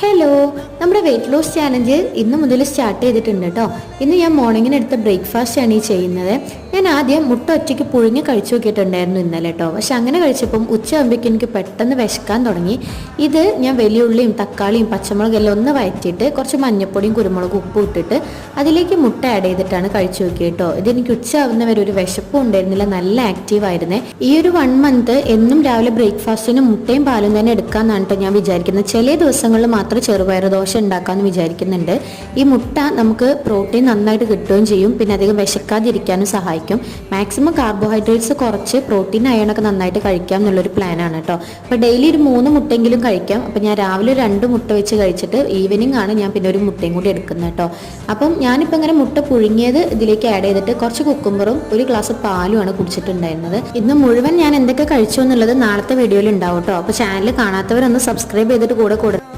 Hello, നമ്മുടെ weight loss challenge ഇന്ന് മുതൽ സ്റ്റാർട്ട് ചെയ്തിട്ടുണ്ട് കേട്ടോ. ഇന്ന് ഞാൻ മോർണിംഗിന് എടുത്ത ബ്രേക്ക്ഫാസ്റ്റ് ആണ് ഈ ചെയ്യുന്നത്. ഞാൻ ആദ്യം മുട്ട ഒറ്റയ്ക്ക് പുഴുങ്ങി കഴിച്ചു നോക്കിയിട്ടുണ്ടായിരുന്നു ഇന്നലെ കേട്ടോ. പക്ഷെ അങ്ങനെ കഴിച്ചപ്പം ഉച്ചയാകുമ്പോഴേക്കും എനിക്ക് പെട്ടെന്ന് വിശക്കാൻ തുടങ്ങി. ഇത് ഞാൻ വലിയുള്ളിയും തക്കാളിയും പച്ചമുളകും എല്ലാം ഒന്ന് വഴറ്റിയിട്ട് കുറച്ച് മഞ്ഞപ്പൊടിയും കുരുമുളകും ഉപ്പും ഇട്ടിട്ട് അതിലേക്ക് മുട്ട ആഡ് ചെയ്തിട്ടാണ് കഴിച്ചു നോക്കിയത് കേട്ടോ. ഇതെനിക്ക് ഉച്ചയാവുന്ന വരെ ഒരു വിശപ്പും ഉണ്ടായിരുന്നില്ല, നല്ല ആക്റ്റീവ് ആയിരുന്നേ. ഈ ഒരു 1 മന്ത് എന്നും രാവിലെ ബ്രേക്ക്ഫാസ്റ്റിന് മുട്ടയും പാലും തന്നെ എടുക്കാമെന്നാണ് കേട്ടോ ഞാൻ വിചാരിക്കുന്നത്. ചില ദിവസങ്ങളിൽ മാത്രം ചെറുപയർ ദോശ ഉണ്ടാക്കാമെന്ന് വിചാരിക്കുന്നുണ്ട്. ഈ മുട്ട നമുക്ക് പ്രോട്ടീൻ നന്നായിട്ട് കിട്ടുകയും ചെയ്യും, പിന്നെ അധികം വിശക്കാതിരിക്കാനും സഹായിക്കും. മാക്സിമം കാർബോഹൈഡ്രേറ്റ്സ് കുറച്ച് പ്രോട്ടീൻ അയണൊക്കെ നന്നായിട്ട് കഴിക്കാം എന്നുള്ളൊരു പ്ലാനാണ് കേട്ടോ. അപ്പോൾ ഡെയിലി ഒരു 3 മുട്ടെങ്കിലും കഴിക്കാം. അപ്പം ഞാൻ രാവിലെ 2 മുട്ട വെച്ച് കഴിച്ചിട്ട് ഈവനിങ് ആണ് ഞാൻ പിന്നെ ഒരു മുട്ടയും കൂടി എടുക്കുന്നത് കേട്ടോ. അപ്പം ഞാനിപ്പോൾ ഇങ്ങനെ മുട്ട പുഴുങ്ങിയത് ഇതിലേക്ക് ആഡ് ചെയ്തിട്ട് കുറച്ച് കുക്കുംബറും ഒരു ഗ്ലാസ് പാലുമാണ് കുടിച്ചിട്ടുണ്ടായിരുന്നത്. ഇന്ന് മുഴുവൻ ഞാൻ എന്തൊക്കെ കഴിച്ചു എന്നുള്ളത് നാളത്തെ വീഡിയോയിൽ ഉണ്ടാവും കേട്ടോ. അപ്പോൾ ചാനൽ കാണാത്തവരൊന്ന് സബ്സ്ക്രൈബ് ചെയ്തിട്ട് കൂടെ